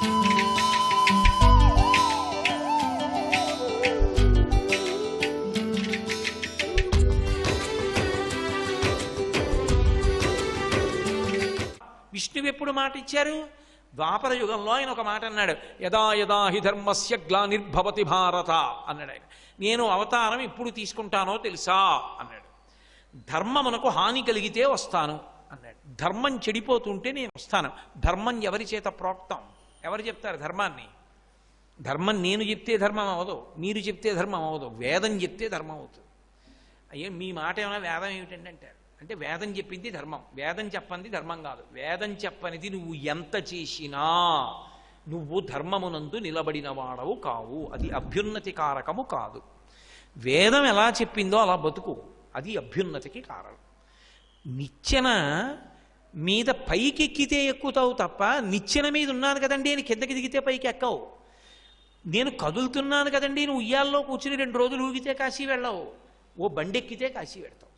విష్ణువు ఎప్పుడు మాట ఇచ్చారు? ద్వాపర యుగంలో ఆయన ఒక మాట అన్నాడు, యదా యదా హి ధర్మస్య గ్లానిర్భవతి భారత అన్నాడు ఆయన. నేను అవతారం ఎప్పుడు తీసుకుంటానో తెలుసా అన్నాడు. ధర్మమునకు హాని కలిగితే వస్తాను అన్నాడు. ధర్మం చెడిపోతుంటే నేను వస్తాను. ధర్మం ఎవరి చేత ప్రోక్తం? ఎవరు చెప్తారు ధర్మాన్ని? ధర్మం నేను చెప్తే ధర్మం అవ్వదు, మీరు చెప్తే ధర్మం అవ్వదు, వేదం చెప్తే ధర్మం అవుతుంది. అయ్యే మీ మాట ఏమైనా వేదం ఏమిటండి అంటారు. అంటే వేదం చెప్పింది ధర్మం, వేదం చెప్పనిది ధర్మం కాదు. వేదం చెప్పనిది నువ్వు ఎంత చేసినా నువ్వు ధర్మమునందు నిలబడిన వాడవు కావు, అది అభ్యున్నతి కారకము కాదు. వేదం ఎలా చెప్పిందో అలా బతుకు, అది అభ్యున్నతికి కారణం. నిచ్చెన మీద పైకి ఎక్కితే ఎక్కుతావు తప్ప నిచ్చెన మీద ఉన్నాను కదండి నేను కిందకి దిగితే పైకి ఎక్కవు. నేను కదులుతున్నాను కదండి నువ్వు ఉయ్యాల్లో కూర్చుని 2 రోజులు ఊగితే కాశీ వెళ్ళవు, ఓ బండెక్కితే కాశీ వెడతావు.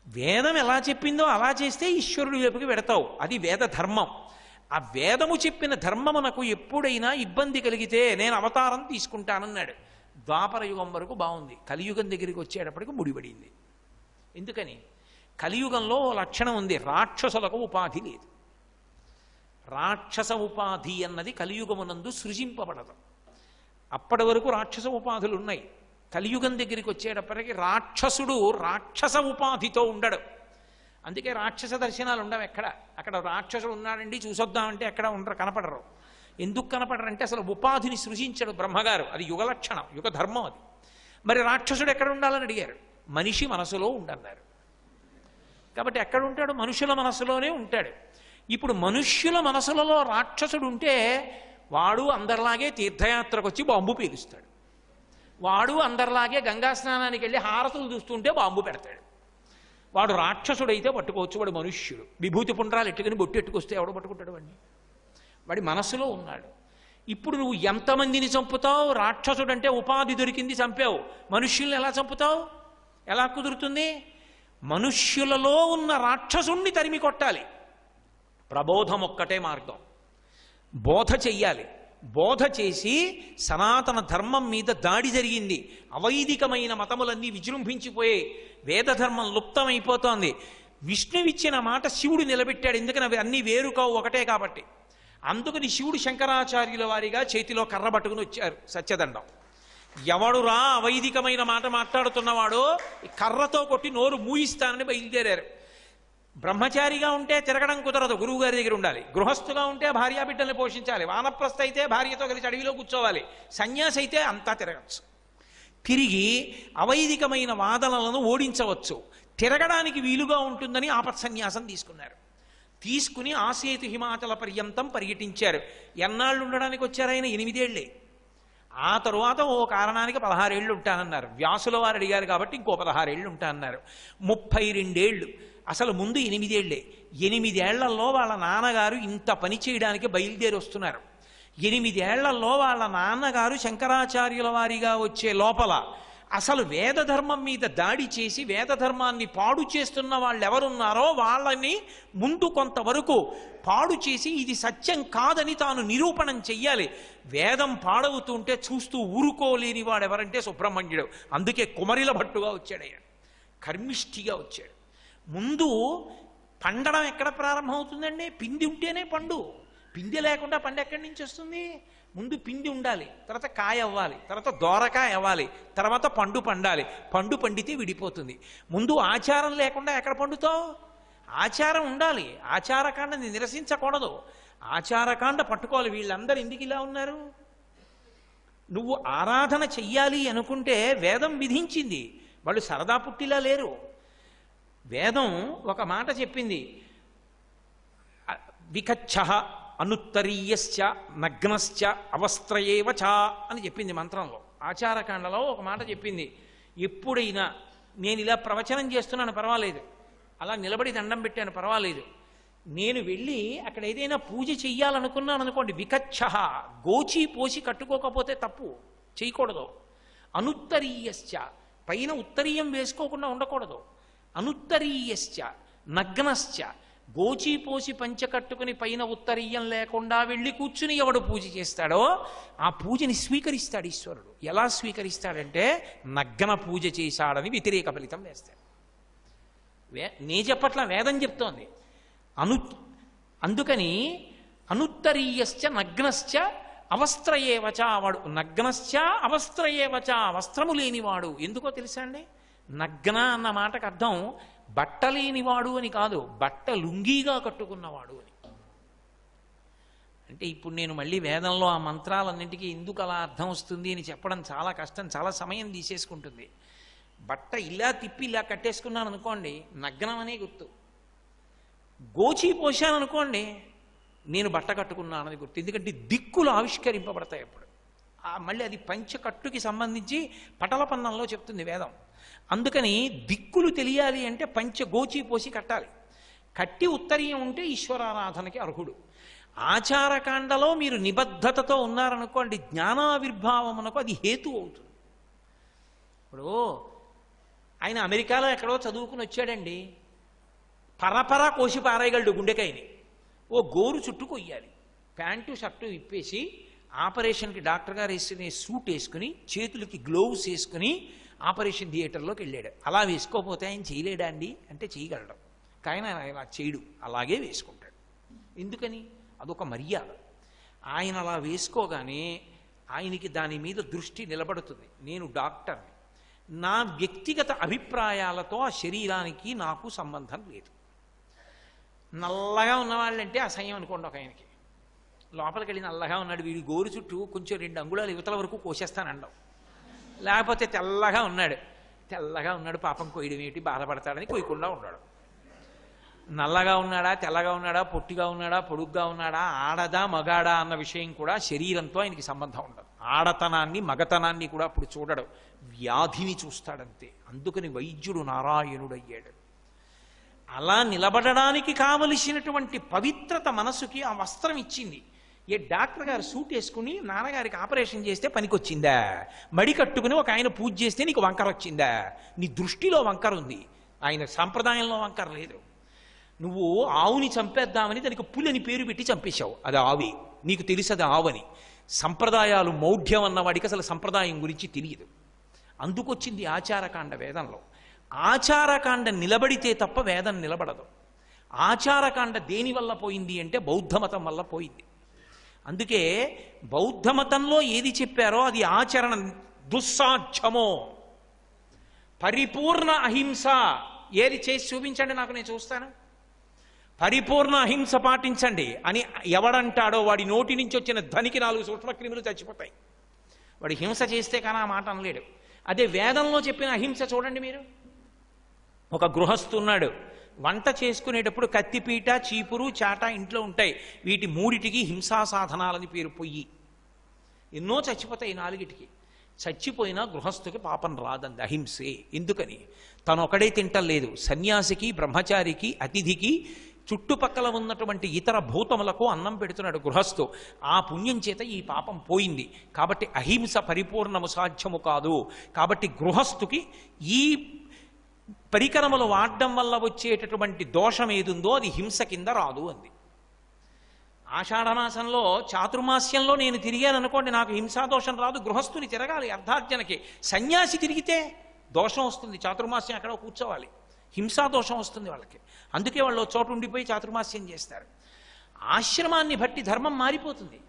వేదం ఎలా చెప్పిందో అలా చేస్తే ఈశ్వరుడి వైపుకి వెడతావు, అది వేద ధర్మం. ఆ వేదము చెప్పిన ధర్మమునకు ఎప్పుడైనా ఇబ్బంది కలిగితే నేను అవతారం తీసుకుంటానన్నాడు. ద్వాపర యుగం వరకు బాగుంది, కలియుగం దగ్గరికి వచ్చేటప్పటికి ముడిపడింది. ఎందుకని? కలియుగంలో లక్షణం ఉంది, రాక్షసులకు ఉపాధి లేదు. రాక్షస ఉపాధి అన్నది కలియుగమునందు సృజింపబడదు. అప్పటి వరకు రాక్షస ఉపాధులు ఉన్నాయి. కలియుగం దగ్గరికి వచ్చేటప్పటికి రాక్షసుడు రాక్షస ఉపాధితో ఉండడు. అందుకే రాక్షస దర్శనాలు ఉండవు ఎక్కడ. అక్కడ రాక్షసుడు ఉన్నాడండి చూసొద్దామంటే ఎక్కడ ఉండరు, కనపడరు. ఎందుకు కనపడరంటే అసలు ఉపాధిని సృజించడు బ్రహ్మగారు, అది యుగ లక్షణం, యుగ ధర్మం అది. మరి రాక్షసుడు ఎక్కడ ఉండాలని అడిగారు, మనిషి మనసులో ఉండన్నారు. కాబట్టి ఎక్కడ ఉంటాడు? మనుషుల మనసులోనే ఉంటాడు. ఇప్పుడు మనుష్యుల మనసులలో రాక్షసుడు ఉంటే వాడు అందరిలాగే తీర్థయాత్రకు వచ్చి బాంబు పీలుస్తాడు, వాడు అందరిలాగే గంగా స్నానానికి వెళ్ళి హారతులు చూస్తుంటే బాంబు పెడతాడు. వాడు రాక్షసుడైతే పట్టుకోవచ్చు, వాడు మనుష్యుడు. విభూతి పుండ్రాలు ఎట్టుకుని బొట్టు ఎట్టుకొస్తే ఎవడు పట్టుకుంటాడు వాడిని? వాడి మనసులో ఉన్నాడు. ఇప్పుడు నువ్వు ఎంతమందిని చంపుతావు? రాక్షసుడంటే ఉపాధి దొరికింది చంపావు, మనుష్యుల్ని ఎలా చంపుతావు? ఎలా కుదురుతుంది? మనుష్యులలో ఉన్న రాక్షసుణ్ణి తరిమి కొట్టాలి. ప్రబోధం ఒక్కటే మార్గం. బోధ చెయ్యాలి. బోధ చేసి సనాతన ధర్మం మీద దాడి జరిగింది. అవైదికమైన మతములన్నీ విజృంభించిపోయాయి, వేదధర్మం లుప్తమైపోతోంది. విష్ణువిచ్చిన మాట శివుడు నిలబెట్టాడు. ఎందుకని? అవి అన్నీ వేరు కావు, ఒకటే కాబట్టి. అందుకని శివుడు శంకరాచార్యుల వారిగా చేతిలో కర్ర పట్టుకుని వచ్చారు, సత్యదండం. ఎవడురా అవైదికమైన మాట మాట్లాడుతున్నవాడో కర్రతో కొట్టి నోరు మూయిస్తానని బయలుదేరారు. బ్రహ్మచారిగా ఉంటే తిరగడం కుదరదు, గురువు గారి దగ్గర ఉండాలి. గృహస్థుగా ఉంటే భార్యాబిడ్డల్ని పోషించాలి. వానప్రస్థ అయితే భార్యతో కలిసి అడవిలో కూర్చోవాలి. సన్యాసి అయితే అంతా తిరగచ్చు. తిరిగి అవైదికమైన వాదనలను ఓడించవచ్చు. తిరగడానికి వీలుగా ఉంటుందని ఆపత్సన్యాసం తీసుకున్నారు. తీసుకుని ఆసేతు హిమాచల పర్యంతం పర్యటించారు. ఎన్నాళ్ళు ఉండడానికి వచ్చారు ఆయన? 8 ఏళ్లే. ఆ తరువాత ఓ కారణానికి 16 ఏళ్ళు ఉంటానన్నారు. వ్యాసుల వారు అడిగారు కాబట్టి ఇంకో 16 ఏళ్ళు ఉంటానన్నారు. 32 ఏళ్ళు. అసలు ముందు 8 ఏళ్లే. 8 ఏళ్లలో వాళ్ళ నాన్నగారు ఇంత పని చేయడానికి బయలుదేరి వస్తున్నారు. 8 ఏళ్లలో వాళ్ళ నాన్నగారు శంకరాచార్యుల వారిగా వచ్చే లోపల అసలు వేదధర్మం మీద దాడి చేసి వేదధర్మాన్ని పాడు చేస్తున్న వాళ్ళు ఎవరున్నారో వాళ్ళని ముందు కొంతవరకు పాడు చేసి ఇది సత్యం కాదని తాను నిరూపణం చెయ్యాలి. వేదం పాడవుతుంటే చూస్తూ ఊరుకోలేని వాడెవరంటే సుబ్రహ్మణ్యుడు. అందుకే కుమరిల భట్టుగా వచ్చాడు ఆయన, కర్మిష్ఠిగా వచ్చాడు. ముందు పండడం ఎక్కడ ప్రారంభమవుతుందండి? పిండి ఉంటేనే పండు. పిండి లేకుండా పండు ఎక్కడి నుంచి వస్తుంది? ముందు పిండి ఉండాలి, తర్వాత కాయ అవ్వాలి, తర్వాత దోరకాయ అవ్వాలి, తర్వాత పండు పండాలి. పండు పండితే విడిపోతుంది. ముందు ఆచారం లేకుండా ఎక్కడ పండుతావు? ఆచారం ఉండాలి. ఆచారకాండని నిరసించకూడదు. ఆచారకాండ పట్టుకోవాలి. వీళ్ళందరూ ఎందుకు ఇలా ఉన్నారు? నువ్వు ఆరాధన చెయ్యాలి అనుకుంటే వేదం విధించింది, వాళ్ళు సరదా పుట్టిలా లేరు. వేదం ఒక మాట చెప్పింది, వికచ్చ అనుత్తరీయశ్చ నగ్నశ్చ అవస్త్రయేవ చ అని చెప్పింది మంత్రంలో. ఆచారకాండలో ఒక మాట చెప్పింది, ఎప్పుడైనా నేను ఇలా ప్రవచనం చేస్తున్నాను పర్వాలేదు, అలా నిలబడి దండం పెట్టాను పర్వాలేదు, నేను వెళ్ళి అక్కడ ఏదైనా పూజ చెయ్యాలనుకున్నాను అనుకోండి, వికచ్చ గోచి పోసి కట్టుకోకపోతే తప్పు, చేయకూడదు. అనుత్తరీయశ్చ పైన ఉత్తరీయం వేసుకోకుండా ఉండకూడదు. అనుత్తరీయశ్చ నగ్నశ్చ గోచీపోసి పంచ కట్టుకుని పైన ఉత్తరీయం లేకుండా వెళ్ళి కూర్చుని ఎవడు పూజ చేస్తాడో ఆ పూజని స్వీకరిస్తాడు ఈశ్వరుడు. ఎలా స్వీకరిస్తాడంటే నగ్న పూజ చేశాడని వ్యతిరేక ఫలితం వేస్తాడు. నే చెప్పట్ల, వేదం చెప్తోంది. అందుకని అనుత్తరీయశ్చ నగ్నశ్చ అవస్త్రయేవచ, వాడు నగ్నశ్చ అవస్త్రయేవచ, వస్త్రము లేనివాడు. ఎందుకో తెలుసా అండి? నగ్న అన్న మాటకు అర్థం బట్ట లేనివాడు అని కాదు, బట్ట లుంగీగా కట్టుకున్నవాడు అని. అంటే ఇప్పుడు నేను మళ్ళీ వేదంలో ఆ మంత్రాలన్నింటికీ ఎందుకు అలా అర్థం వస్తుంది అని చెప్పడం చాలా కష్టం, చాలా సమయం తీసేసుకుంటుంది. బట్ట ఇలా తిప్పి ఇలా కట్టేసుకున్నాను అనుకోండి, నగ్నం అనే గుర్తు. గోచి పోశాను అనుకోండి, నేను బట్ట కట్టుకున్నానని గుర్తు. ఎందుకంటే దిక్కులు ఆవిష్కరింపబడతాయి అప్పుడు. మళ్ళీ అది పంచకట్టుకి సంబంధించి పటలపన్నంలో చెప్తుంది వేదం. అందుకని దిక్కులు తెలియాలి అంటే పంచగోచి పోసి కట్టాలి. కట్టి ఉత్తరీయం ఉంటే ఈశ్వరారాధనకి అర్హుడు. ఆచారకాండలో మీరు నిబద్ధతతో ఉన్నారనుకోండి, జ్ఞానావిర్భావమునకు అది హేతు అవుతుంది. ఇప్పుడు ఆయన అమెరికాలో ఎక్కడో చదువుకుని వచ్చాడండి, పరపరా కోసి పారేయగలడు గుండెకాయని. ఓ గోరు చుట్టూ కొయ్యాలి, ప్యాంటు షర్టు విప్పేసి ఆపరేషన్కి డాక్టర్ గారు వేసుకునే సూట్ వేసుకుని చేతులకి గ్లోవ్స్ వేసుకుని ఆపరేషన్ థియేటర్లోకి వెళ్ళాడు. అలా వేసుకోకపోతే ఆయన చేయలేడా అండి అంటే చేయగలడు, కానీ ఆయన అలా చేయడు, అలాగే వేసుకుంటాడు. ఎందుకని? అదొక మర్యాద. ఆయన అలా వేసుకోగానే ఆయనకి దాని మీద దృష్టి నిలబడుతుంది. నేను డాక్టర్ని, నా వ్యక్తిగత అభిప్రాయాలతో ఆ శరీరానికి నాకు సంబంధం లేదు. నల్లగా ఉన్నవాళ్ళంటే అసహ్యం అనుకోండి. ఒక ఆయనకి లోపలికి వెళ్ళి నల్లగా ఉన్నాడు, వీడి గోరు చుట్టూ కొంచెం 2 అంగుళాలు యువతల వరకు కోసేస్తానండవు. లేకపోతే తెల్లగా ఉన్నాడు పాపం కొయ్యడం ఏంటి, బాధపడతాడని కొయ్యకుండా ఉన్నాడు. నల్లగా ఉన్నాడా, తెల్లగా ఉన్నాడా, పొట్టిగా ఉన్నాడా, పొడుగ్గా ఉన్నాడా, ఆడదా మగాడా అన్న విషయం కూడా శరీరంతో ఆయనకి సంబంధం ఉండదు. ఆడతనాన్ని మగతనాన్ని కూడా అప్పుడు చూడడు, వ్యాధిని చూస్తాడంతే. అందుకని వైద్యుడు నారాయణుడయ్యాడు. అలా నిలబడడానికి కావలసినటువంటి పవిత్రత మనసుకి ఆ వస్త్రం ఇచ్చింది. ఏ డాక్టర్ గారు సూట్ వేసుకుని నాన్నగారికి ఆపరేషన్ చేస్తే పనికొచ్చిందా? మడి కట్టుకుని ఒక ఆయన పూజ చేస్తే నీకు వంకర వచ్చిందా? నీ దృష్టిలో వంకర ఉంది, ఆయన సాంప్రదాయంలో వంకర లేదు. నువ్వు ఆవుని చంపేద్దామని దానికి పులిని పేరు పెట్టి చంపేశావు, అది ఆవి, నీకు తెలుసు అది ఆవని. సంప్రదాయాలు మౌఢ్యం అన్నవాడికి అసలు సంప్రదాయం గురించి తెలియదు. అందుకొచ్చింది ఆచారకాండ వేదంలో. ఆచారకాండ నిలబడితే తప్ప వేదం నిలబడదు. ఆచారకాండ దేనివల్ల పోయింది అంటే బౌద్ధమతం వల్ల పోయింది. అందుకే బౌద్ధమతంలో ఏది చెప్పారో అది ఆచరణ దుస్సాధ్యమో. పరిపూర్ణ అహింస ఏది చేసి చూపించండి నాకు, నేను చూస్తాను. పరిపూర్ణ అహింస పాటించండి అని ఎవడంటాడో వాడి నోటి నుంచి వచ్చిన ధనికి 4 సూక్ష్మక్రిములు చచ్చిపోతాయి. వాడు హింస చేస్తే కానీ ఆ మాట అనలేడు. అదే వేదంలో చెప్పిన అహింస చూడండి మీరు. ఒక గృహస్థు ఉన్నాడు, వంట చేసుకునేటప్పుడు కత్తిపీట, చీపురు, చాట ఇంట్లో ఉంటాయి. వీటి 3టికి హింసా సాధనాలని పేరు. పొయ్యి ఎన్నో చచ్చిపోతాయి, 4టికి. చచ్చిపోయినా గృహస్థుకి పాపం రాదంది, అహింసే. ఎందుకని? తను ఒకడే తింటలేదు, సన్యాసికి, బ్రహ్మచారికి, అతిథికి, చుట్టుపక్కల ఉన్నటువంటి ఇతర భూతములకు అన్నం పెడుతున్నాడు గృహస్థు. ఆ పుణ్యం చేత ఈ పాపం పోయింది. కాబట్టి అహింస పరిపూర్ణము సాధ్యము కాదు. కాబట్టి గృహస్థుకి ఈ పరికరములు వాడడం వల్ల వచ్చేటటువంటి దోషం ఏదుందో అది హింస కింద రాదు అంది. ఆషాఢమాసంలో చాతుర్మాస్యంలో నేను తిరిగాను అనుకోండి, నాకు హింసాదోషం రాదు. గృహస్థుని తిరగాలి అర్ధార్జనకి. సన్యాసి తిరిగితే దోషం వస్తుంది, చాతుర్మాస్యం అక్కడ కూర్చోవాలి, హింసాదోషం వస్తుంది వాళ్ళకి. అందుకే వాళ్ళు చోటు ఉండిపోయి చాతుర్మాస్యం చేస్తారు. ఆశ్రమాన్ని బట్టి ధర్మం మారిపోతుంది.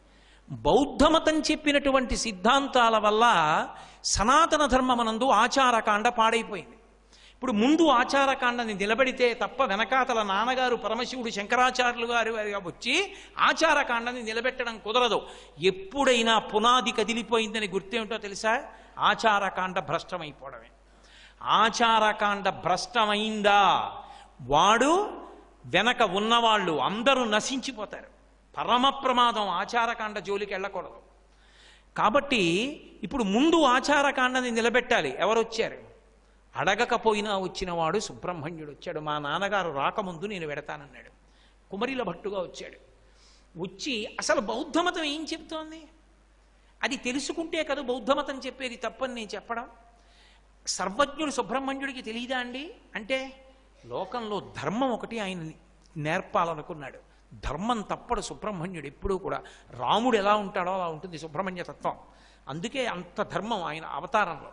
బౌద్ధమతం చెప్పినటువంటి సిద్ధాంతాల వల్ల సనాతన ధర్మమనందు ఆచారకాండ పాడైపోయింది. ఇప్పుడు ముందు ఆచారకాండని నిలబడితే తప్ప వెనకాతల నాన్నగారు పరమశివుడు శంకరాచార్యులు గారు వచ్చి ఆచారకాండని నిలబెట్టడం కుదరదు. ఎప్పుడైనా పునాది కదిలిపోయిందని గుర్తేమిటో తెలుసా? ఆచారకాండ భ్రష్టమైపోవడమే. ఆచారకాండ భ్రష్టమైందా వాడు వెనక ఉన్నవాళ్ళు అందరూ నశించిపోతారు. పరమ ప్రమాదం, ఆచారకాండ జోలికి వెళ్ళకూడదు. కాబట్టి ఇప్పుడు ముందు ఆచారకాండని నిలబెట్టాలి. ఎవరు వచ్చారు? అడగకపోయినా వచ్చినవాడు సుబ్రహ్మణ్యుడు వచ్చాడు. మా నాన్నగారు రాకముందు నేను వెడతానన్నాడు. కుమరిల భట్టుగా వచ్చాడు. వచ్చి అసలు బౌద్ధమతం ఏం చెప్తోంది అది తెలుసుకుంటే కదా బౌద్ధమతం చెప్పేది. తప్పని నేను చెప్పడం. సర్వజ్ఞుడు సుబ్రహ్మణ్యుడికి తెలియదా అండి అంటే లోకంలో ధర్మం ఒకటి ఆయన నేర్పాలనుకున్నాడు. ధర్మం తప్పడు సుబ్రహ్మణ్యుడు ఎప్పుడూ కూడా. రాముడు ఎలా ఉంటాడో అలా ఉంటుంది సుబ్రహ్మణ్య తత్వం. అందుకే అంత ధర్మం ఆయన అవతారంలో.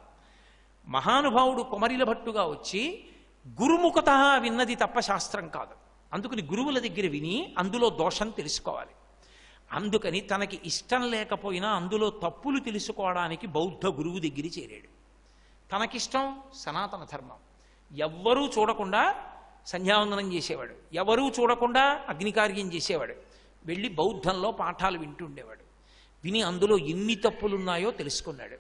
మహానుభావుడు కుమరిల భట్టుగా వచ్చి గురుముఖత విన్నది తప్ప శాస్త్రం కాదు. అందుకని గురువుల దగ్గర విని అందులో దోషం తెలుసుకోవాలి. అందుకని తనకి ఇష్టం లేకపోయినా అందులో తప్పులు తెలుసుకోవడానికి బౌద్ధ గురువు దగ్గర చేరాడు. తనకిష్టం సనాతన ధర్మం. ఎవ్వరూ చూడకుండా సంధ్యావందనం చేసేవాడు, ఎవరూ చూడకుండా అగ్నికార్యం చేసేవాడు. వెళ్ళి బౌద్ధంలో పాఠాలు వింటుండేవాడు. విని అందులో ఎన్ని తప్పులున్నాయో తెలుసుకున్నాడు.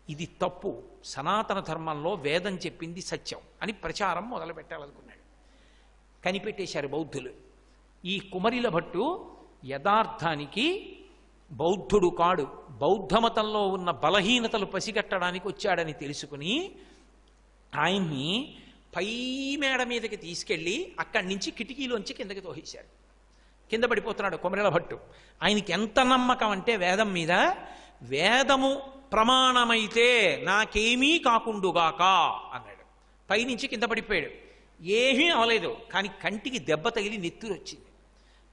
ఇది తప్పు, సనాతన ధర్మంలో వేదం చెప్పింది సత్యం అని ప్రచారం మొదలు పెట్టాలనుకున్నాడు. కనిపెట్టేశారు బౌద్ధులు. ఈ కుమరిల భట్టు యథార్థానికి బౌద్ధుడు కాడు, బౌద్ధమతంలో ఉన్న బలహీనతలు పసిగట్టడానికి వచ్చాడని తెలుసుకుని ఆయన్ని పై మేడ మీదకి తీసుకెళ్ళి అక్కడి నుంచి కిటికీలోంచి కిందకి తోసేశారు. కింద పడిపోతున్నాడు కుమరిల భట్టు. ఆయనకి ఎంత నమ్మకం అంటే వేదం మీద, వేదము ప్రమాణమైతే నాకేమీ కాకుండుగాక అన్నాడు. పైనుంచి కింద పడిపోయాడు. ఏమీ అవలేదు, కానీ కంటికి దెబ్బ తగిలి నెత్తురు వచ్చింది.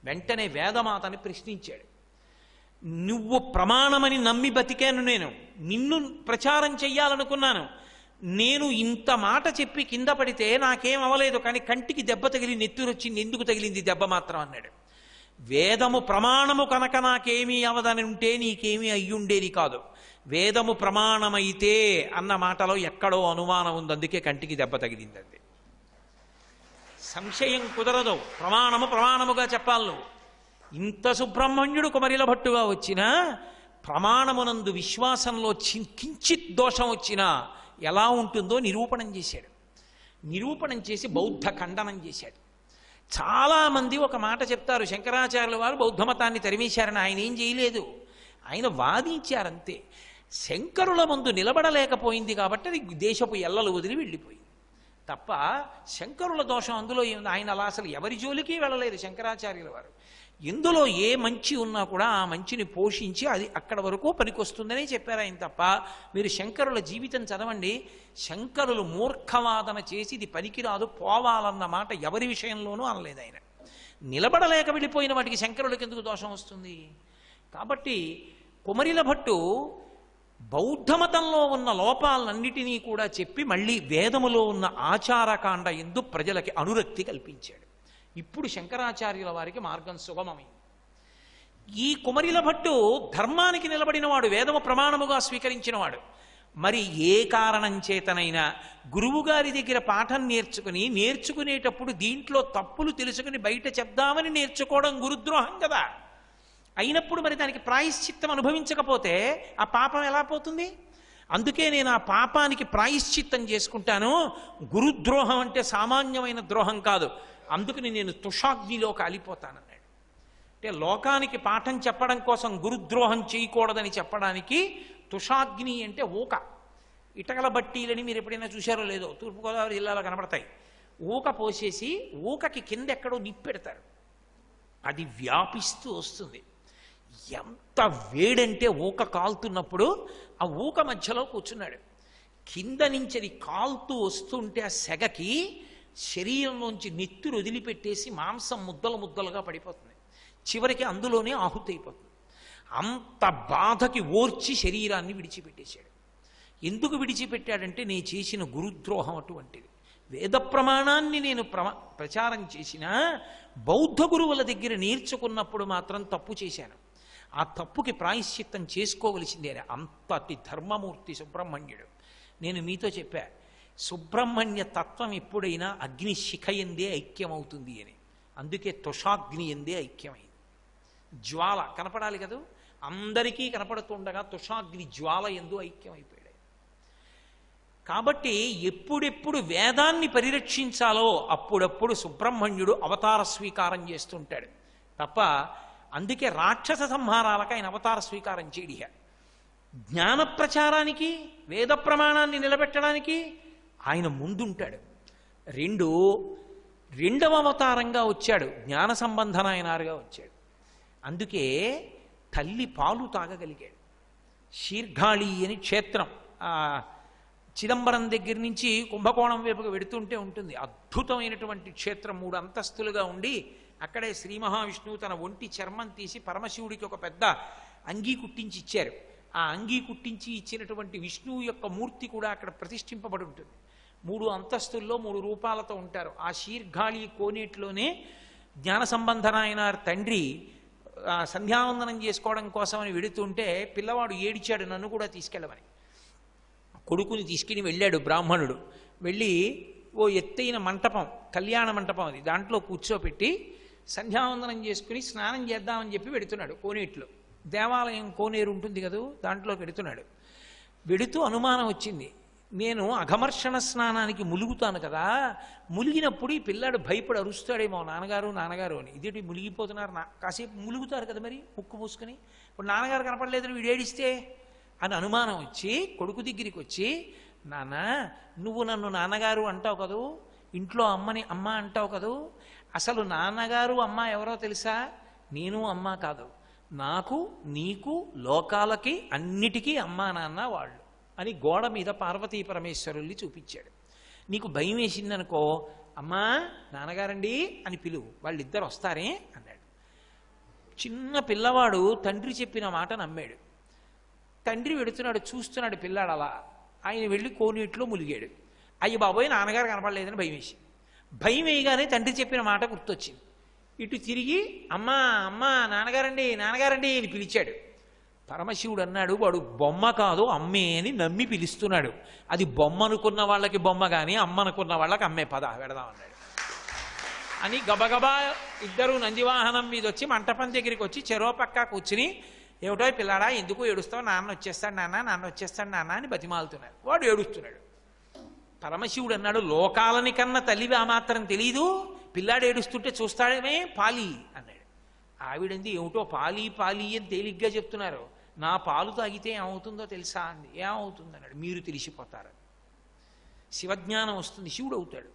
వెంటనే వేదమాతని ప్రశ్నించాడు. నువ్వు ప్రమాణమని నమ్మి బతికాను, నేను నిన్ను ప్రచారం చెయ్యాలనుకున్నాను, నేను ఇంత మాట చెప్పి కింద పడితే నాకేం అవలేదు, కానీ కంటికి దెబ్బ తగిలి నెత్తురు వచ్చింది, ఎందుకు తగిలింది దెబ్బ మాత్రం అన్నాడు. వేదము ప్రమాణము కనుక నాకేమీ అవదని ఉంటే నీకేమీ అయ్యుండేది కాదు. వేదము ప్రమాణమైతే అన్న మాటలో ఎక్కడో అనుమానం ఉంది, అందుకే కంటికి దెబ్బ తగిలిందండి. సంశయం కుదరదు, ప్రమాణముగా చెప్పాలి నువ్వు. ఇంత సుబ్రహ్మణ్యుడు కుమరిల భట్టుగా వచ్చినా ప్రమాణమునందు విశ్వాసంలో కించిత్ దోషం వచ్చినా ఎలా ఉంటుందో నిరూపణం చేశాడు. నిరూపణం చేసి బౌద్ధ ఖండనం చేశాడు. చాలామంది ఒక మాట చెప్తారు, శంకరాచార్యుల వారు బౌద్ధమతాన్ని తరిమేశారని. ఆయన ఏం చేయలేదు, ఆయన వాదించారంతే. శంకరుల ముందు నిలబడలేకపోయింది కాబట్టి అది దేశపు ఎల్లలు వదిలి వెళ్ళిపోయింది తప్ప శంకరుల దోషం అందులో ఏముంది. ఆయన అలా అసలు ఎవరి జోలికి వెళ్ళలేదు శంకరాచార్యుల వారు. ఎందులో ఏ మంచి ఉన్నా కూడా ఆ మంచిని పోషించి అది అక్కడ వరకు పనికొస్తుందనే చెప్పారు ఆయన తప్ప. మీరు శంకరుల జీవితం చదవండి, శంకరులు మూర్ఖవాదన చేసి ఇది పనికిరాదు పోవాలన్న మాట ఎవరి విషయంలోనూ అనలేదు ఆయన. నిలబడలేక వెళ్ళిపోయిన వాటికి శంకరులకు ఎందుకు దోషం వస్తుంది? కాబట్టి కుమరిల భట్టు బౌద్ధమతంలో ఉన్న లోపాలన్నిటినీ కూడా చెప్పి మళ్ళీ వేదములో ఉన్న ఆచారకాండ ఎందు ప్రజలకి అనురక్తి కల్పించాడు. ఇప్పుడు శంకరాచార్యుల వారికి మార్గం సుగమమైంది. ఈ కుమరిల భట్టు ధర్మానికి నిలబడినవాడు, వేదము ప్రమాణముగా స్వీకరించినవాడు. మరి ఏ కారణం చేతనైనా గురువుగారి దగ్గర పాఠం నేర్చుకునేటప్పుడు దీంట్లో తప్పులు తెలుసుకుని బయట చెప్దామని నేర్చుకోవడం గురుద్రోహం కదా. అయినప్పుడు మరి దానికి ప్రాయశ్చిత్తం అనుభవించకపోతే ఆ పాపం ఎలా పోతుంది? అందుకే నేను ఆ పాపానికి ప్రాయశ్చిత్తం చేసుకుంటాను. గురుద్రోహం అంటే సామాన్యమైన ద్రోహం కాదు, అందుకని నేను తుషాగ్నిలో కాలిపోతానన్నాడు. అంటే లోకానికి పాఠం చెప్పడం కోసం గురుద్రోహం చేయకూడదని చెప్పడానికి తుషాగ్ని అంటే ఊక. ఇటకల బట్టీలని మీరు ఎప్పుడైనా చూశారో లేదో, తూర్పుగోదావరి జిల్లాలో కనబడతాయి. ఊక పోసేసి ఊకకి కింద ఎక్కడో నిప్పెడతారు, అది వ్యాపిస్తూ వస్తుంది. ఎంత వేడంటే ఊక కాలుతున్నప్పుడు ఆ ఊక మధ్యలో కూర్చున్నాడు. కింద నుంచి అది కాలుతూ వస్తుంటే ఆ సెగకి శరీరంలోంచి నెత్తురు వదిలిపెట్టేసి మాంసం ముద్దలు ముద్దలుగా పడిపోతుంది. చివరికి అందులోనే ఆహుతి అయిపోతుంది. అంత బాధకి ఓర్చి శరీరాన్ని విడిచిపెట్టేశాడు. ఎందుకు విడిచిపెట్టాడంటే నేను చేసిన గురుద్రోహం అటువంటిది. వేద ప్రమాణాన్ని నేను ప్రచారం చేసినా బౌద్ధ గురువుల దగ్గర నేర్చుకున్నప్పుడు మాత్రం తప్పు చేశాను. ఆ తప్పుకి ప్రాయశ్చిత్తం చేసుకోవలసిందే. అంతటి ధర్మమూర్తి సుబ్రహ్మణ్యుడు. నేను మీతో చెప్పా, సుబ్రహ్మణ్య తత్వం ఎప్పుడైనా అగ్ని శిఖ ఎందే ఐక్యమవుతుంది అని. అందుకే తుషాగ్ని ఎందే ఐక్యమైంది. జ్వాల కనపడాలి కదా, అందరికీ కనపడుతుండగా తుషాగ్ని జ్వాల ఎందు ఐక్యమైపోయాడు. కాబట్టి ఎప్పుడెప్పుడు వేదాన్ని పరిరక్షించాలో అప్పుడప్పుడు సుబ్రహ్మణ్యుడు అవతార స్వీకారం చేస్తుంటాడు తప్ప. అందుకే రాక్షస సంహారాలకు ఆయన అవతార స్వీకారం చేయడిహ. జ్ఞాన ప్రచారానికి వేద ప్రమాణాన్ని నిలబెట్టడానికి ఆయన ముందుంటాడు. రెండవ అవతారంగా వచ్చాడు, జ్ఞాన సంబంధనాయనారుగా వచ్చాడు. అందుకే తల్లి పాలు తాగగలిగాడు. శీర్ఘాళి అని క్షేత్రం చిదంబరం దగ్గర నుంచి కుంభకోణం వైపుగా వెడుతుంటే ఉంటుంది. అద్భుతమైనటువంటి క్షేత్రం, 3 అంతస్తులుగా ఉండి అక్కడే శ్రీ మహావిష్ణువు తన ఒంటి చర్మం తీసి పరమశివుడికి ఒక పెద్ద అంగీ కుట్టించి ఇచ్చారు. ఆ అంగీ కుట్టించి ఇచ్చినటువంటి విష్ణువు యొక్క మూర్తి కూడా అక్కడ ప్రతిష్ఠింపబడి ఉంటుంది. 3 అంతస్తుల్లో 3 రూపాలతో ఉంటారు. ఆ శీర్ఘాళి కోనేటిలోనే జ్ఞాన సంబంధనాయనార్ తండ్రి సంధ్యావందనం చేసుకోవడం కోసమని వెడుతుంటే పిల్లవాడు ఏడిచాడు, నన్ను కూడా తీసుకెళ్ళమని. కొడుకుని తీసుకుని వెళ్ళాడు బ్రాహ్మణుడు. వెళ్ళి ఓ ఎత్తైన మంటపం, కళ్యాణ మంటపం అది, దాంట్లో కూర్చోపెట్టి సంధ్యావందనం చేసుకుని స్నానం చేద్దామని చెప్పి వెడుతున్నాడు. కోనేటిలో దేవాలయం కోనేరు ఉంటుంది కదా, దాంట్లోకి వెడుతున్నాడు. వెడుతూ అనుమానం వచ్చింది, నేను అఘమర్షణ స్నానానికి ములుగుతాను కదా, ములిగినప్పుడు ఈ పిల్లాడు భయపడి అరుస్తాడేమో నాన్నగారు నాన్నగారు అని. ఇదేంటి ములిగిపోతున్నారు, కాసేపు ములుగుతారు కదా మరి ముక్కు మూసుకొని, ఇప్పుడు నాన్నగారు కనపడలేదు వీడు ఏడిస్తే అని అనుమానం వచ్చి కొడుకు దగ్గరికి వచ్చి, నాన్న నువ్వు నన్ను నాన్నగారు అంటావు కదూ, ఇంట్లో అమ్మని అమ్మ అంటావు కదూ, అసలు నాన్నగారు అమ్మ ఎవరో తెలుసా? నేను అమ్మ కాదు, నాకు నీకు లోకాలకి అన్నిటికీ అమ్మా నాన్న వాళ్ళు అని గోడ మీద పార్వతీ పరమేశ్వరుల్ని చూపించాడు. నీకు భయం వేసిందనుకో, అమ్మా నాన్నగారండి అని పిలువు, వాళ్ళిద్దరు వస్తారే అన్నాడు. చిన్న పిల్లవాడు తండ్రి చెప్పిన మాట నమ్మాడు. తండ్రి వెడుతున్నాడు, చూస్తున్నాడు పిల్లాడు అలా. ఆయన వెళ్ళి కోనేటిలో ములిగాడు. అయ్యి బాబోయ్ నాన్నగారు కనపడలేదని భయం వేసి, భయం వేయగానే తండ్రి చెప్పిన మాట గుర్తొచ్చింది. ఇటు తిరిగి అమ్మా అమ్మా నాన్నగారండి నాన్నగారండి అని పిలిచాడు. పరమశివుడు అన్నాడు, వాడు బొమ్మ కాదు అమ్మే అని నమ్మి పిలుస్తున్నాడు. అది బొమ్మ అనుకున్న వాళ్ళకి బొమ్మ కానీ అమ్మ అనుకున్న వాళ్ళకి అమ్మే, పద వెడదాం అన్నాడు అని గబగబా ఇద్దరు నందివాహనం మీద వచ్చి మంటపం దగ్గరికి వచ్చి చెరో పక్క కూర్చుని, ఏమిటో పిల్లాడా ఎందుకు ఏడుస్తావు, నాన్న వచ్చేస్తాడు నాన్న నాన్న వచ్చేస్తాడు నాన్న అని బతిమాలుతున్నారు. వాడు ఏడుస్తున్నాడు. పరమశివుడు అన్నాడు, లోకాలని కన్నా తల్లివి ఆ మాత్రం తెలీదు, పిల్లాడు ఏడుస్తుంటే చూస్తాడేమే పాలి అన్నాడు. ఆవిడంది, ఏమిటో పాలి పాలి అని తేలిగ్గా చెప్తున్నారు, నా పాలు తాగితే ఏమవుతుందో తెలుసా అంది. ఏమవుతుంది అన్నాడు. మీరు తెలిసిపోతారు, శివజ్ఞానం వస్తుంది, శివుడు అవుతాడు.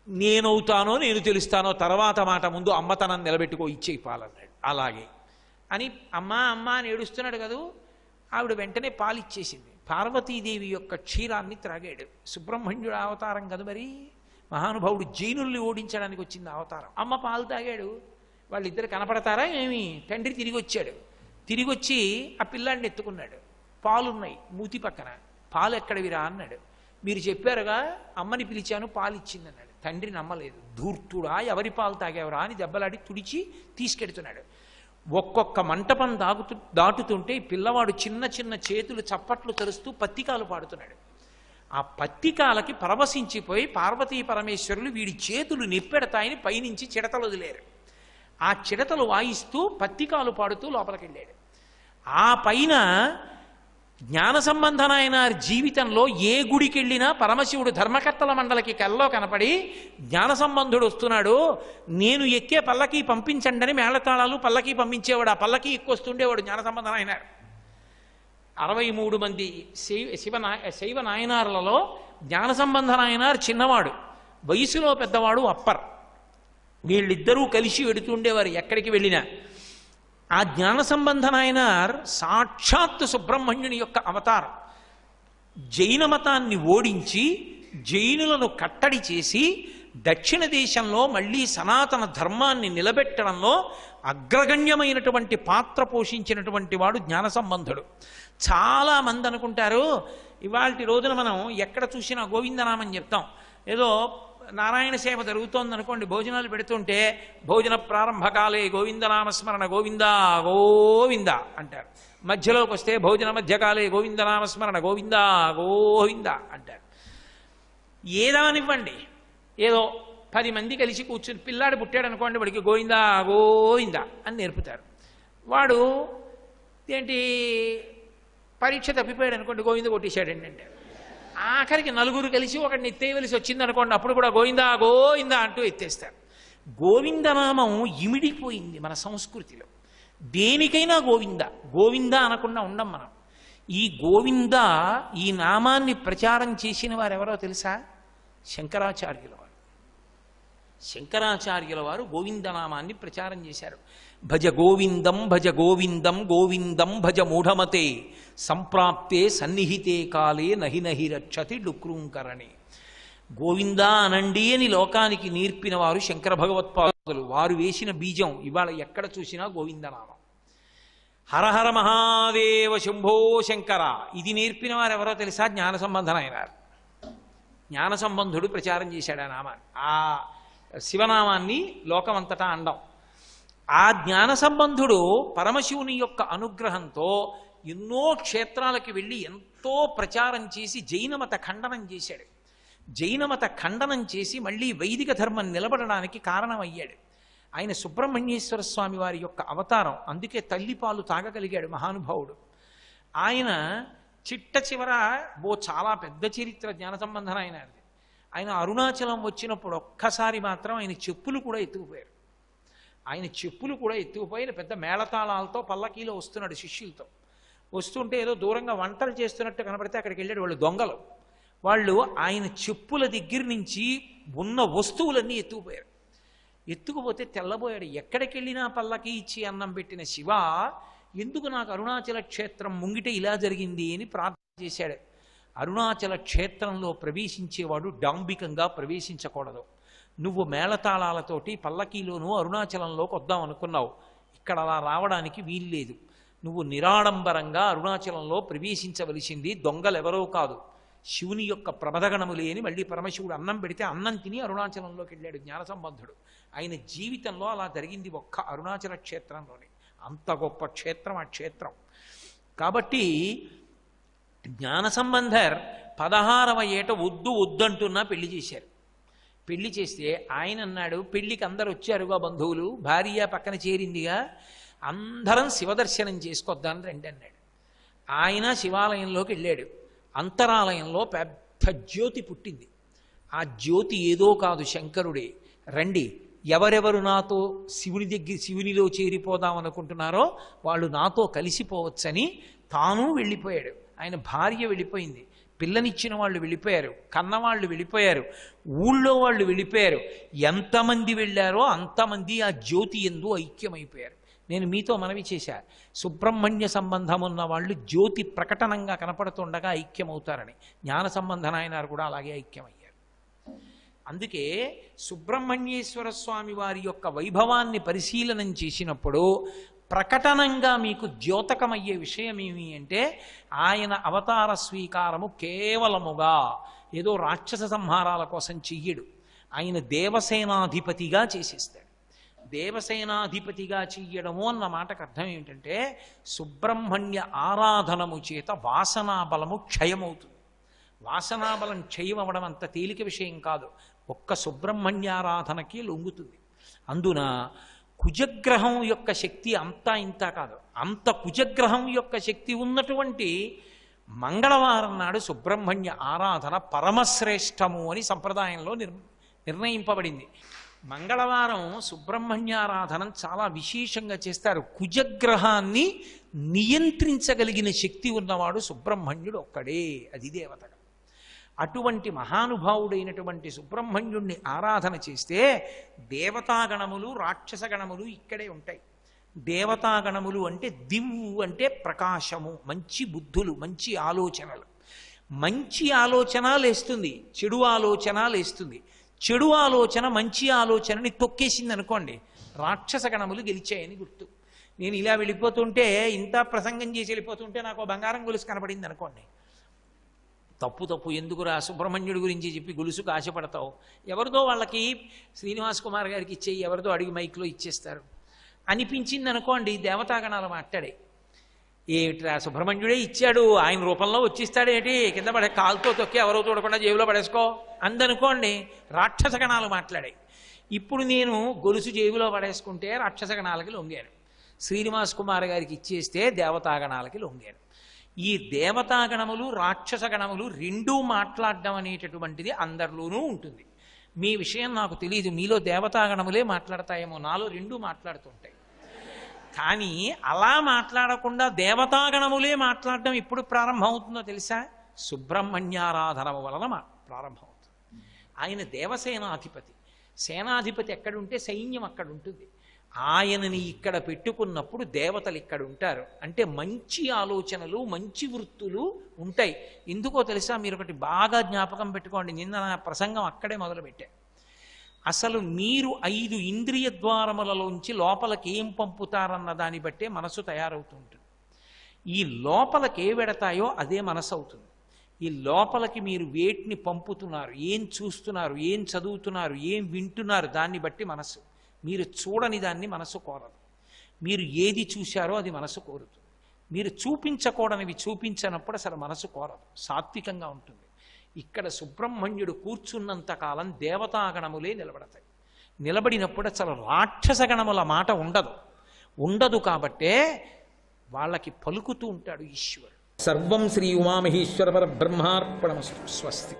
నేనవుతానో నేను తెలుస్తానో తర్వాత మాట, ముందు అమ్మతనం నిలబెట్టుకో, ఇచ్చేయి పాలన్నాడు. అలాగే అని అమ్మా అమ్మ అని ఏడుస్తున్నాడు కదూ, ఆవిడ వెంటనే పాలిచ్చేసింది. పార్వతీదేవి యొక్క క్షీరాన్ని త్రాగాడు. సుబ్రహ్మణ్యుడు అవతారం కదా మరి, మహానుభావుడు జైనుల్ని ఓడించడానికి వచ్చింది అవతారం. అమ్మ పాలు తాగాడు. వాళ్ళిద్దరు కనపడతారా ఏమి? తండ్రి తిరిగి వచ్చాడు. తిరిగి వచ్చి ఆ పిల్లాడిని ఎత్తుకున్నాడు. పాలున్నాయి మూతి పక్కన. పాలు ఎక్కడవిరా అన్నాడు. మీరు చెప్పారుగా అమ్మని పిలిచాను పాలు ఇచ్చింది అన్నాడు. తండ్రి నమ్మలేదు. ధూర్తుడా ఎవరి పాలు తాగేవరా అని దెబ్బలాడి తుడిచి తీసుకెడుతున్నాడు. ఒక్కొక్క మంటపం దాటుతుంటే పిల్లవాడు చిన్న చిన్న చేతులు చప్పట్లు తెరుస్తూ పత్తికాలు పాడుతున్నాడు. ఆ పత్తికాలకి పరవశించిపోయి పార్వతీ పరమేశ్వరులు వీడి చేతులు నిప్పెడతాయని పైనుంచి చిడతలు వదిలేరు. ఆ చిడతలు వాయిస్తూ పత్తికాలు పాడుతూ లోపలికి వెళ్ళాడు. ఆ పైన జ్ఞాన సంబంధనాయన జీవితంలో ఏ గుడికి వెళ్ళినా పరమశివుడు ధర్మకర్తల మండలికి కల్లో కనపడి, జ్ఞాన సంబంధుడు వస్తున్నాడు, నేను ఎక్కే పల్లకి పంపించండి అని మేళతాళాలు పల్లకి పంపించేవాడు. ఆ పల్లకి ఎక్కువస్తుండేవాడు జ్ఞాన సంబంధనాయన. 63 మంది శైవ నాయనార్లలో జ్ఞాన సంబంధనాయనార్ చిన్నవాడు, వయసులో పెద్దవాడు అప్పర్. వీళ్ళిద్దరూ కలిసి వెడుతుండేవారు ఎక్కడికి వెళ్ళినా. ఆ జ్ఞాన సంబంధనాయనార్ సాక్షాత్తు సుబ్రహ్మణ్యుని యొక్క అవతారం. జైన మతాన్ని ఓడించి జైనులను కట్టడి చేసి దక్షిణ దేశంలో మళ్ళీ సనాతన ధర్మాన్ని నిలబెట్టడంలో అగ్రగణ్యమైనటువంటి పాత్ర పోషించినటువంటి వాడు జ్ఞాన సంబంధుడు. చాలామంది అనుకుంటారు, ఇవాళ రోజున మనం ఎక్కడ చూసినా గోవిందనామని చెప్తాం. ఏదో నారాయణ సేవ జరుగుతోంది అనుకోండి, భోజనాలు పెడుతుంటే భోజన ప్రారంభకాలే గోవిందనామస్మరణ గోవిందా గోవింద అంటారు. మధ్యలోకి వస్తే భోజన మధ్యకాలే గోవిందనామస్మరణ గోవిందా గోవింద అంటారు. ఏదానివ్వండి, ఏదో 10 మంది కలిసి కూర్చుని పిల్లాడు పుట్టాడు అనుకోండి, వాడికి గోవిందా గోవింద అని నేర్పుతారు. వాడు ఏంటి పరీక్ష తప్పిపోయాడు అనుకోండి, గోవింద కొట్టేశాడండి అంటే. ఆఖరికి 4 కలిసి ఒకటిని ఎత్తేయవలసి వచ్చింది అనుకోండి, అప్పుడు కూడా గోవిందా గోవింద అంటూ ఎత్తేస్తారు. గోవిందనామం ఇమిడిపోయింది మన సంస్కృతిలో. దేనికైనా గోవింద గోవింద అనకుండా ఉండం మనం. ఈ గోవింద ఈ నామాన్ని ప్రచారం చేసిన వారు ఎవరో తెలుసా? శంకరాచార్యుల వారు. శంకరాచార్యుల వారు గోవిందనామాన్ని ప్రచారం చేశారు. భజ గోవిందం భజ గోవిందం గోవిందం భజ మూఢమతే సంప్రాప్తే సన్నిహితే కాలే నహి నహి రక్షతి డుక్రూంకరణి. గోవిందా అనండి అని లోకానికి నేర్పిన వారు శంకర భగవత్పాదులు. వారు వేసిన బీజం ఇవాళ ఎక్కడ చూసినా గోవిందనామం. హరహర మహాదేవ శంభో శంకర ఇది నేర్పిన వారు ఎవరో తెలుసా? జ్ఞాన సంబంధనాయనారు. జ్ఞాన సంబంధుడు ప్రచారం చేశాడు ఆ నామాన్ని, ఆ శివనామాన్ని లోకమంతటా అండం. ఆ జ్ఞాన సంబంధుడు పరమశివుని యొక్క అనుగ్రహంతో ఎన్నో క్షేత్రాలకు వెళ్ళి ఎంతో ప్రచారం చేసి జైనమత ఖండనం చేశాడు. జైనమత ఖండనం చేసి మళ్ళీ వైదిక ధర్మం నిలబడడానికి కారణమయ్యాడు. ఆయన సుబ్రహ్మణ్యేశ్వర స్వామి వారి యొక్క అవతారం. అందుకే తల్లిపాలు తాగగలిగాడు మహానుభావుడు. ఆయన చిట్ట చివర చాలా పెద్ద చరిత్ర జ్ఞాన సంబంధన ఆయనది. ఆయన అరుణాచలం వచ్చినప్పుడు ఒక్కసారి మాత్రం ఆయన చెప్పులు కూడా ఎత్తుకుపోయారు. ఆయన చెప్పులు కూడా ఎత్తుకుపోయి పెద్ద మేళతాళాలతో పల్లకీలో వస్తున్నాడు శిష్యులతో. వస్తుంటే ఏదో దూరంగా వంటలు చేస్తున్నట్టు కనబడితే అక్కడికి వెళ్ళాడు. వాళ్ళు దొంగలు. వాళ్ళు ఆయన చెప్పుల దగ్గర నుంచి ఉన్న వస్తువులన్నీ ఎత్తుకుపోయారు. ఎత్తుకుపోతే తెల్లబోయాడు. ఎక్కడికి వెళ్ళినా పల్లకి ఇచ్చి అన్నం పెట్టిన శివ, ఎందుకు నాకు అరుణాచల క్షేత్రం ముంగిట ఇలా జరిగింది అని ప్రార్థన చేశాడు. అరుణాచల క్షేత్రంలో ప్రవేశించేవాడు డాంబికంగా ప్రవేశించకూడదు. నువ్వు మేళతాళాలతోటి పల్లకీలోనూ అరుణాచలంలోకి వద్దాం అనుకున్నావు. ఇక్కడ అలా రావడానికి వీల్లేదు. నువ్వు నిరాడంబరంగా అరుణాచలంలో ప్రవేశించవలసింది. దొంగలెవరో కాదు, శివుని యొక్క ప్రమదగణములే అని మళ్ళీ పరమశివుడు అన్నం పెడితే అన్నం తిని అరుణాచలంలోకి వెళ్ళాడు జ్ఞాన సంబంధుడు. ఆయన జీవితంలో అలా జరిగింది ఒక్క అరుణాచల క్షేత్రంలోనే. అంత గొప్ప క్షేత్రం ఆ క్షేత్రం. కాబట్టి జ్ఞాన సంబంధర్ 16వ ఏట వద్దు వద్దంటున్నా పెళ్లి చేశారు. పెళ్లి చేస్తే ఆయన అన్నాడు, పెళ్లికి అందరు వచ్చారుగా బంధువులు, భార్య పక్కన చేరిందిగా, అందరం శివదర్శనం చేసుకొద్దాని రండి అన్నాడు. ఆయన శివాలయంలోకి వెళ్ళాడు. అంతరాలయంలో పెద్ద జ్యోతి పుట్టింది. ఆ జ్యోతి ఏదో కాదు, శంకరుడే. రండి, ఎవరెవరు నాతో శివునిలో చేరిపోదాం అనుకుంటున్నారో వాళ్ళు నాతో కలిసిపోవచ్చని తాను వెళ్ళిపోయాడు. ఆయన భార్య వెళ్ళిపోయింది, పిల్లనిచ్చిన వాళ్ళు వెళ్ళిపోయారు, కన్నవాళ్ళు వెళ్ళిపోయారు, ఊళ్ళో వాళ్ళు వెళ్ళిపోయారు. ఎంతమంది వెళ్ళారో అంతమంది ఆ జ్యోతి యందు ఐక్యమైపోయారు. నేను మీతో మనవి చేశా, సుబ్రహ్మణ్య సంబంధం ఉన్న వాళ్ళు జ్యోతి ప్రకటనంగా కనపడుతుండగా ఐక్యమవుతారని. జ్ఞాన సంబంధనాయనారు కూడా అలాగే ఐక్యమయ్యారు. అందుకే సుబ్రహ్మణ్యేశ్వర స్వామి వారి యొక్క వైభవాన్ని పరిశీలనం చేసినప్పుడు ప్రకటనంగా మీకు ద్యోతకమయ్యే విషయం ఏమి అంటే, ఆయన అవతార స్వీకారము కేవలముగా ఏదో రాక్షస సంహారాల కోసం చెయ్యడు. ఆయన దేవసేనాధిపతిగా చేసేస్తాడు. దేవసేనాధిపతిగా చెయ్యడము అన్న మాటకు అర్థం ఏమిటంటే, సుబ్రహ్మణ్య ఆరాధనము చేత వాసనాబలము క్షయమవుతుంది. వాసనాబలం క్షయం అవ్వడం అంత తేలిక విషయం కాదు. ఒక్క సుబ్రహ్మణ్యారాధనకి లొంగుతుంది. అందున కుజగ్రహం యొక్క శక్తి అంతా ఇంత కాదు. అంత కుజగ్రహం యొక్క శక్తి ఉన్నటువంటి మంగళవారం నాడు సుబ్రహ్మణ్య ఆరాధన పరమశ్రేష్టము అని సంప్రదాయంలో నిర్ణయింపబడింది. మంగళవారం సుబ్రహ్మణ్యారాధన చాలా విశేషంగా చేస్తారు. కుజగ్రహాన్ని నియంత్రించగలిగిన శక్తి ఉన్నవాడు సుబ్రహ్మణ్యుడు ఒక్కడే, అది దేవతగా. అటువంటి మహానుభావుడైనటువంటి సుబ్రహ్మణ్యుణ్ణి ఆరాధన చేస్తే దేవతాగణములు రాక్షసగణములు ఇక్కడే ఉంటాయి. దేవతాగణములు అంటే దివ్వు అంటే ప్రకాశము, మంచి బుద్ధులు, మంచి ఆలోచనలు. మంచి ఆలోచన లేస్తుంది, చెడు ఆలోచన లేస్తుంది. చెడు ఆలోచన మంచి ఆలోచనని తొక్కేసింది అనుకోండి, రాక్షసగణములు గెలిచాయని గుర్తు. నేను ఇలా వెళ్ళిపోతుంటే, ఇంత ప్రసంగం చేసి వెళ్ళిపోతుంటే నాకు బంగారం గొలుసు కనపడింది అనుకోండి, తప్పు ఎందుకురా సుబ్రహ్మణ్యుడి గురించి చెప్పి గొలుసుకు ఆశపడతావు? ఎవరిదో వాళ్ళకి శ్రీనివాస్ కుమార్ గారికి ఇచ్చేయి, ఎవరిదో అడిగి మైక్లో ఇచ్చేస్తారు అనిపించింది అనుకోండి, దేవతాగణాలు మాట్లాడే, ఏమిట్రా సుబ్రహ్మణ్యుడే ఇచ్చాడు, ఆయన రూపంలో వచ్చిస్తాడేటి, కింద పడే కాలుతో తొక్కి ఎవరో చూడకుండా జేబులో పడేసుకో అందనుకోండి, రాక్షసగణాలు మాట్లాడాయి. ఇప్పుడు నేను గొలుసు జేబులో పడేసుకుంటే రాక్షసగణాలకి లొంగాను, శ్రీనివాస్ కుమార్ గారికి ఇచ్చేస్తే దేవతాగణాలకి లొంగాను. ఈ దేవతాగణములు రాక్షసగణములు రెండూ మాట్లాడడం అనేటటువంటిది అందరిలోనూ ఉంటుంది. మీ విషయం నాకు తెలియదు, మీలో దేవతాగణములే మాట్లాడతాయేమో, నాలో రెండూ మాట్లాడుతుంటాయి. కానీ అలా మాట్లాడకుండా దేవతాగణములే మాట్లాడడం ఎప్పుడు ప్రారంభమవుతుందో తెలుసా? సుబ్రహ్మణ్యారాధన వలన ప్రారంభమవుతుంది. ఆయన దేవసేనాధిపతి. సేనాధిపతి ఎక్కడుంటే సైన్యం అక్కడ ఉంటుంది. ఆయనని ఇక్కడ పెట్టుకున్నప్పుడు దేవతలు ఇక్కడ ఉంటారు. అంటే మంచి ఆలోచనలు, మంచి వృత్తులు ఉంటాయి. ఎందుకో తెలుసా? మీరు ఒకటి బాగా జ్ఞాపకం పెట్టుకోండి. నిన్న నా ప్రసంగం అక్కడే మొదలుపెట్టా. అసలు మీరు 5 ఇంద్రియ ద్వారములలోంచి లోపలికి ఏం పంపుతారన్న దాన్ని బట్టే మనసు తయారవుతుంటుంది. ఈ లోపలికి ఏ వెడతాయో అదే మనసు అవుతుంది. ఈ లోపలికి మీరు వేటిని పంపుతున్నారు, ఏం చూస్తున్నారు, ఏం చదువుతున్నారు, ఏం వింటున్నారు, దాన్ని బట్టి మనసు. మీరు చూడని దాన్ని మనసు కోరదు. మీరు ఏది చూశారో అది మనసు కోరుతుంది. మీరు చూపించకూడనివి చూపించినప్పుడు అసలు మనసు కోరదు, సాత్వికంగా ఉంటుంది. ఇక్కడ సుబ్రహ్మణ్యుడు కూర్చున్నంత కాలం దేవతాగణములే నిలబడతాయి. నిలబడినప్పుడు అసలు రాక్షసగణముల మాట ఉండదు. కాబట్టే వాళ్ళకి పలుకుతూ ఉంటాడు ఈశ్వరుడు. సర్వం శ్రీ ఉమామహేశ్వర పరబ్రహ్మార్పణమస్తు. స్వస్తి.